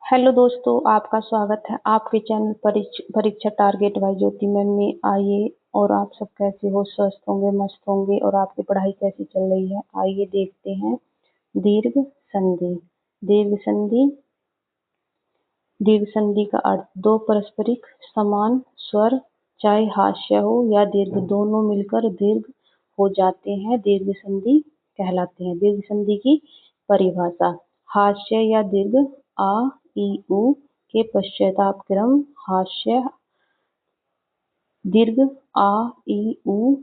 Hello दोस्तों, आपका स्वागत है आपके चैनल परीक्षा टारगेट बाय ज्योति मैम में। आइए, और आप सब कैसे हो? स्वस्थ होंगे, मस्त होंगे। और आपकी पढ़ाई कैसी चल रही है? आइए देखते हैं। दीर्घ संधि। दीर्घ संधि। दीर्घ संधि का अर्थ दो पारस्परिक समान स्वर, चाहे हास्य हो या दीर्घ, दोनों मिलकर दीर्घ हो जाते हैं, दीर्घ संधि कहलाते हैं। दीर्घ संधि की परिभाषा। हास्य या दीर्घ आ ई उ के पश्चाताप क्रम हास्य दीर्घ आ ई उ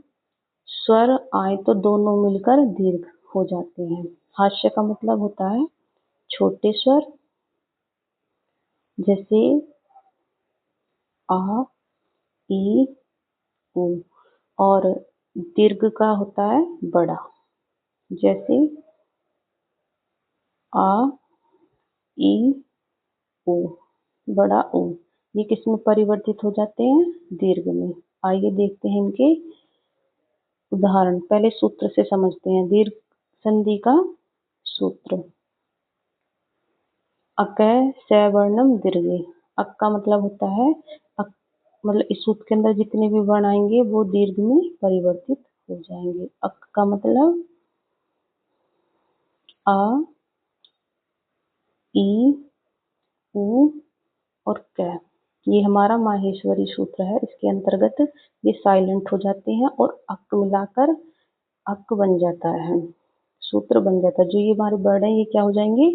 स्वर आए तो दोनों मिलकर दीर्घ हो जाते हैं। हास्य का मतलब होता है छोटे स्वर, जैसे आ ई उ, और दीर्घ का होता है बड़ा, जैसे आ ई उ, बड़ा उ। ये किस में परिवर्तित हो जाते हैं? दीर्घ में। आइए देखते हैं इनके उदाहरण। पहले सूत्र से समझते हैं दीर्घ संधि का सूत्र। अकय सवर्णम दीर्घे। अक का मतलब होता है मतलब इस सूत्र के अंदर जितने भी वर्ण आएंगे वो दीर्घ में परिवर्तित हो जाएंगे। अक का मतलब आ ई उ और क। ये हमारा माहेश्वरी सूत्र है। इसके अंतर्गत ये साइलेंट हो जाते हैं और अक मिलाकर अक बन जाता है, सूत्र बन जाता है। जो ये हमारे वर्ण है ये क्या हो जाएंगे?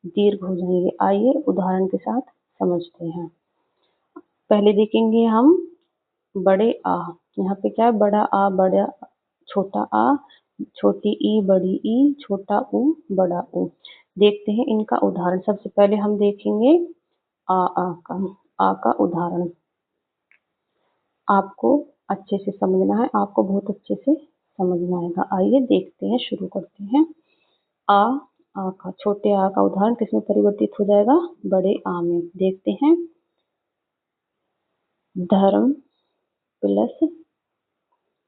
दीर्घ हो जाएंगे। आइए उदाहरण के साथ समझते हैं। पहले देखेंगे हम बड़े आ। यहाँ पे क्या है? बड़ा आ, बड़ा, छोटा आ, छोटी ई, बड़ी ई, छोटा उ, बड़ा उ। देखते हैं इनका उदाहरण। सबसे पहले हम देखेंगे आ का उदाहरण। आपको अच्छे से समझना है, आपको बहुत अच्छे से समझना आएगा। आइए देखते हैं, शुरू करते हैं। आ आ का, छोटे आ का उदाहरण किसमें परिवर्तित हो जाएगा? बड़े आ में। देखते हैं। धर्म प्लस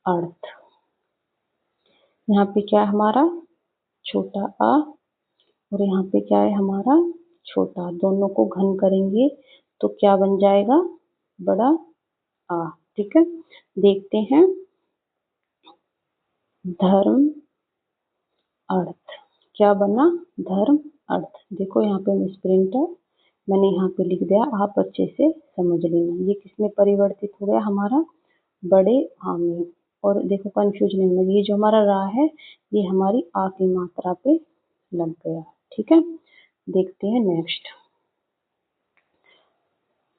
अर्थ। यहाँ पे क्या है हमारा? छोटा आ, और यहाँ पे क्या है हमारा? छोटा। दोनों को घन करेंगे तो क्या बन जाएगा? बड़ा आ। ठीक है, देखते हैं। धर्म अर्थ। क्या बना? धर्म अर्थ। देखो यहाँ पे मिसप्रिंट है, मैंने यहाँ पे लिख दिया, आप अच्छे से समझ लेना। ये किसमें परिवर्तित हो गया? हमारा बड़े आ में। और देखो कंफ्यूज नहीं होना, ये जो हमारा रा है ये हमारी आ की मात्रा पे लग गया। ठीक है, देखते हैं नेक्स्ट।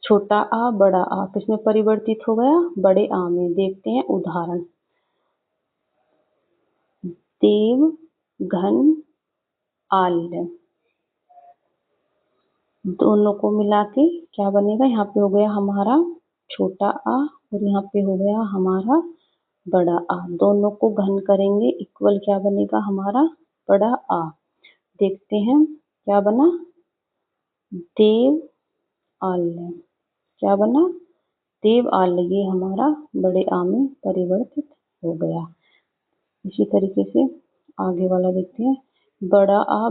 छोटा आ बड़ा आ किसमें परिवर्तित हो गया? बड़े आ में। देखते हैं उदाहरण। देव घन आल्य। दोनों को मिला के क्या बनेगा? यहाँ पे हो गया हमारा छोटा आ और यहाँ पे हो गया हमारा बड़ा आ। दोनों को घन करेंगे इक्वल क्या बनेगा? हमारा बड़ा आ। देखते हैं क्या बना? देव आल्य। क्या बना? देव आल्य। ये हमारा बड़े आ में परिवर्तित हो गया। इसी तरीके से आगे वाला देखते हैं। बड़ा आ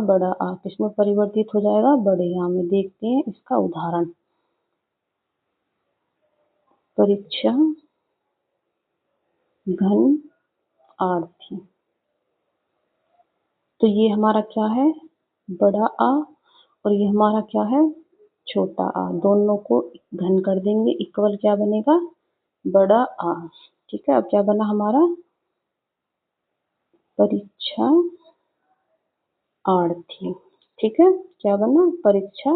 किसमें परिवर्तित हो जाएगा? बड़े आ में। देखते हैं इसका उदाहरण। परीक्षा घन आरती। तो ये हमारा क्या है? बड़ा आ, और ये हमारा क्या है? छोटा आ। दोनों को घन कर देंगे इक्वल क्या बनेगा? बड़ा आ। ठीक है, अब क्या बना हमारा? परीक्षा आरती। ठीक है, क्या बना? परीक्षा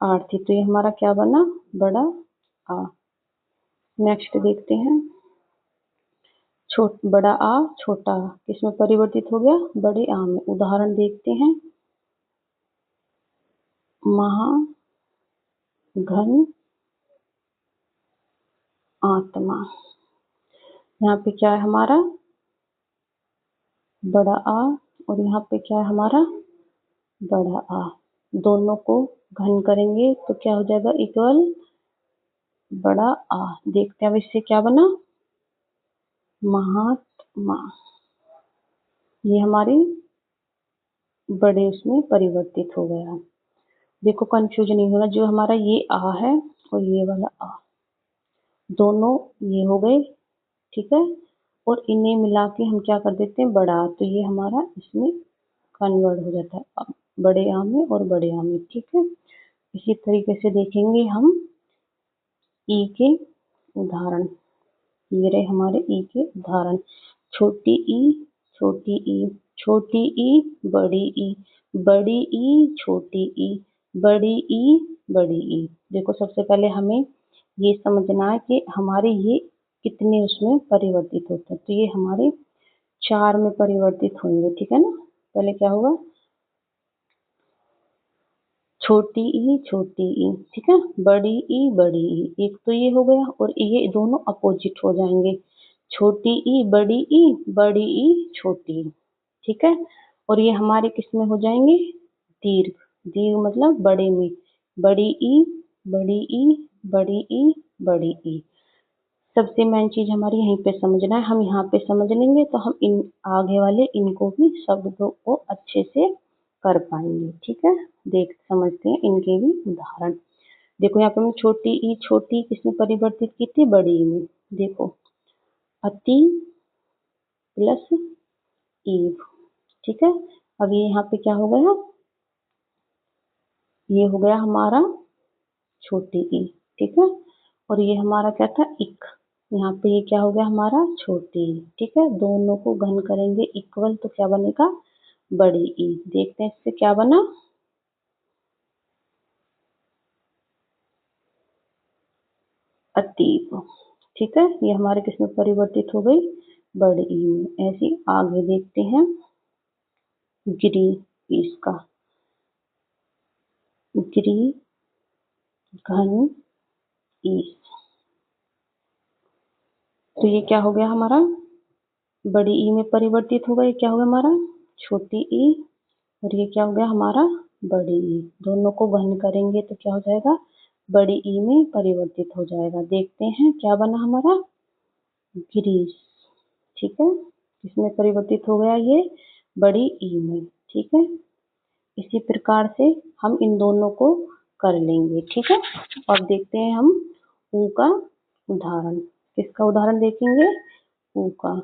आरती। तो ये हमारा क्या बना? बड़ा आ। नेक्स्ट देखते हैं। बड़ा आ छोटा आ किसमें परिवर्तित हो गया? बड़े आ में। उदाहरण देखते हैं। महाघन आत्मा। यहाँ पे क्या है हमारा? बड़ा आ, और यहाँ पे क्या है हमारा? बड़ा आ। दोनों को घन करेंगे तो क्या हो जाएगा? इक्वल बड़ा आ। देखते हैं अब इससे क्या बना? महात्मा। ये हमारी बड़े उसमें परिवर्तित हो गया। देखो कंफ्यूजन नहीं होना, जो हमारा ये आ है और ये वाला आ, दोनों ये हो गए, ठीक है, और इन्हें मिला के हम क्या कर देते हैं बड़ा, तो ये हमारा इसमें कन्वर्ट हो जाता है बड़े आ में और बड़े आ में, ठीक है। इसी तरीके से देखेंगे हम ई के उदाहरण, ये रहे हमारे ई के उदाहरण, छोटी ई, छोटी ई, छोटी ई, बड़ी ई, बड़ी ई, छोटी ई, बड़ी ई, बड़ी ई। देखो सबसे पहले हमें ये समझना है कि हमारे ये कितने उसमें परिवर्तित होते हैं, तो ये हमारे 4 में परिवर्तित होंगे, ठीक है ना। पहले क्या होगा, छोटी ई, छोटी ई, ठीक है, बड़ी ई, बड़ी ई, एक तो ये हो गया, और ये दोनों अपोजिट हो जाएंगे, छोटी ई, बड़ी ई, बड़ी ई, छोटी ई, ठीक है। और ये हमारे किस में हो जाएंगे, दीर्घ, दीर्घ मतलब बड़े में, बड़ी ई, बड़ी ई, बड़ी ई, बड़ी ई। सबसे मेन चीज हमारी यहीं पे समझना है, हम यहाँ पे समझ लेंगे तो हम इन आगे वाले इनको भी शब्दों को अच्छे से कर पाएंगे, ठीक है। देख समझते हैं इनके भी उदाहरण। देखो यहाँ पे हमने छोटी ई, छोटी किसमें परिवर्तित की थी, बड़ी में। देखो अति प्लस ईव, ठीक है। अब ये यहाँ पे क्या हो गया, ये हो गया हमारा छोटी ई, ठीक है, और ये हमारा क्या था, इक, यहाँ पे ये क्या हो गया हमारा छोटी ई, ठीक है। दोनों को घन करेंगे इक्वल तो क्या बनेगा, बड़ी ई। देखते हैं इससे क्या बना, अतीब, ठीक है, ये हमारे किस में परिवर्तित हो गई, बड़ी ई में। ऐसे आगे देखते हैं, गिरी इसका, गिरी, घन, ईस, तो ये क्या हो गया हमारा, बड़ी ई में परिवर्तित हो गया, क्या हो गया हमारा छोटी ई, और ये क्या हो गया हमारा बड़ी ई, दोनों को घन करेंगे तो क्या हो जाएगा, बड़ी ई में परिवर्तित हो जाएगा। देखते हैं क्या बना हमारा, गिरीश, ठीक है, इसमें परिवर्तित हो गया ये बड़ी ई में, ठीक है। इसी प्रकार से हम इन दोनों को कर लेंगे, ठीक है। और देखते हैं हम ऊ का उदाहरण, किसका उदाहरण देखेंगे, ऊ का।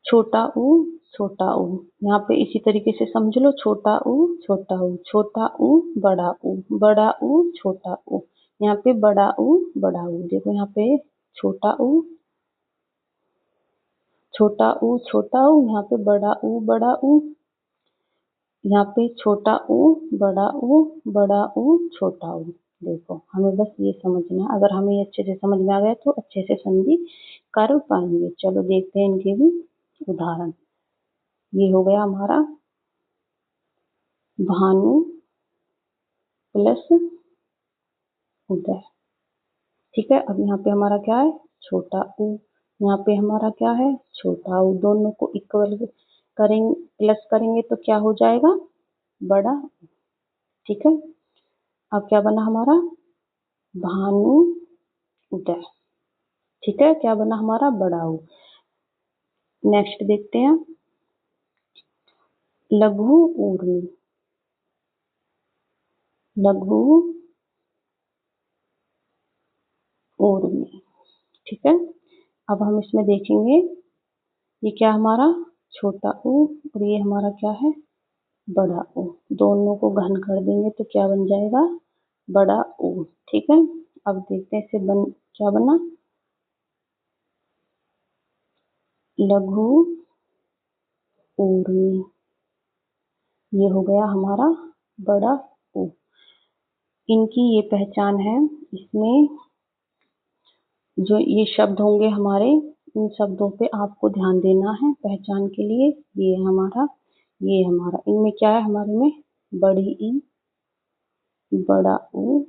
छोटा ऊ, छोटा ऊ, यहाँ पे इसी तरीके से समझ लो, छोटा ऊ, छोटा ऊ, छोटा ऊ, बड़ा ऊ, बड़ा ऊ, छोटा ऊ, यहाँ पे बड़ा ऊ, बड़ा ऊ, देखो यहाँ पे छोटा ऊ, छोटा ऊ, छोटा ऊ, यहाँ पे बड़ा ऊ, बड़ा ऊ, यहाँ पे छोटा ऊ, बड़ा ऊ, बड़ा ऊ, छोटा ऊ। देखो हमें बस ये समझना है, अगर हमें ये अच्छे से समझ में आ गया तो अच्छे से संधि कर पाएंगे। चलो देखते हैं इनके भी उदाहरण। ये हो गया हमारा भानु प्लस उदय, ठीक है। अब यहाँ पे हमारा क्या है, छोटा ऊ, यहाँ पे हमारा क्या है, छोटा ऊ, दोनों को इक्वल करेंगे, प्लस करेंगे तो क्या हो जाएगा, बड़ा, ठीक है। अब क्या बना हमारा, भानु उदय, ठीक है, क्या बना हमारा, बड़ा ऊ। नेक्स्ट देखते हैं, लघु ऊर्मी, लघु ऊर्मी, ठीक है। अब हम इसमें देखेंगे, ये क्या हमारा छोटा ऊ, और ये हमारा क्या है, बड़ा ऊ, दोनों को घन कर देंगे तो क्या बन जाएगा, बड़ा ऊ, ठीक है। अब देखते हैं इसे क्या बना, लघु ऊर्मी, ये हो गया हमारा बड़ा ऊ। इनकी ये पहचान है, इसमें जो ये शब्द होंगे हमारे, इन शब्दों पे आपको ध्यान देना है पहचान के लिए। ये हमारा, ये हमारा, इनमें क्या है हमारे में, बड़ी ई, बड़ा ऊ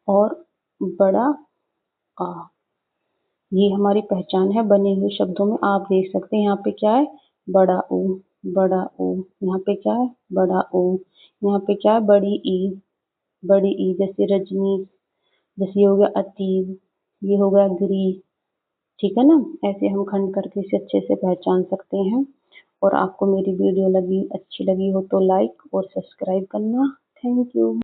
और बड़ा आ, ये हमारी पहचान है। बने हुए शब्दों में आप देख सकते हैं, यहाँ पे क्या है, बड़ा ऊ, बड़ा ऊ, यहाँ पे क्या है, बड़ा ऊ, यहाँ पे क्या है, बड़ी ई, बड़ी ई, जैसे रजनी, जैसे ये हो गया अतीब, ये हो गया गिरी, ठीक है ना? ऐसे हम खंड करके इसे अच्छे से पहचान सकते हैं। और आपको मेरी वीडियो अच्छी लगी हो तो लाइक और सब्सक्राइब करना। Thank you.